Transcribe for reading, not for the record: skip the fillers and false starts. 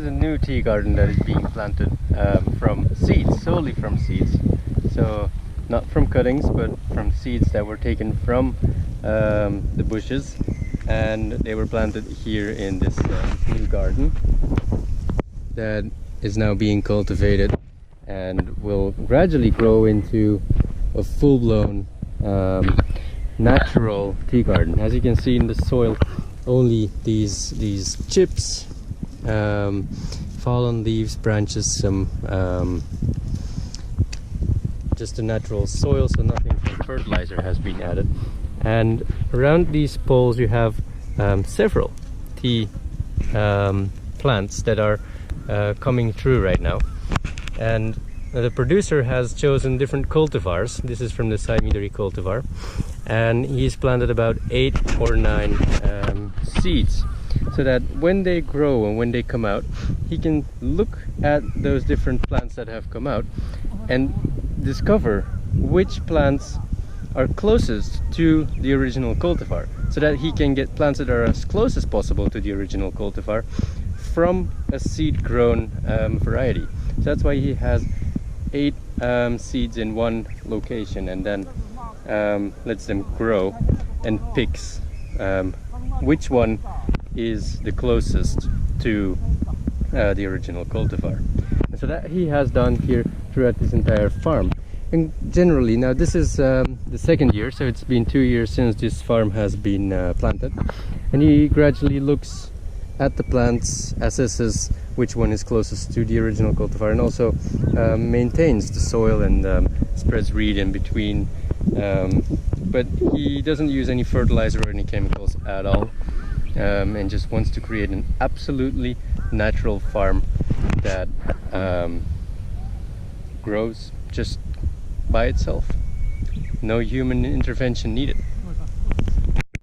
is a new tea garden that is being planted from seeds, solely from seeds. So not from cuttings, but from seeds that were taken from the bushes, and they were planted here in this new garden that is now being cultivated and will gradually grow into a full-blown natural tea garden. As you can see in the soil, only these chips, fallen leaves, branches, some just a natural soil, so nothing from fertilizer has been added. And around these poles you have several tea plants that are coming through right now, and the producer has chosen different cultivars. This is from the Saimidori cultivar, and he's planted about 8 or 9 seeds, so that when they grow and when they come out, he can look at those different plants that have come out and discover which plants are closest to the original cultivar, so that he can get plants that are as close as possible to the original cultivar from a seed grown variety. So that's why he has 8 seeds in one location, and then lets them grow and picks which one is the closest to the original cultivar. And so that he has done here throughout this entire farm. And generally, now this is the second year, so it's been 2 years since this farm has been planted, and he gradually looks at the plants, assesses which one is closest to the original cultivar, and also maintains the soil and spreads reed in between, but he doesn't use any fertilizer or any chemicals at all, and just wants to create an absolutely natural farm that grows just by itself. No human intervention needed.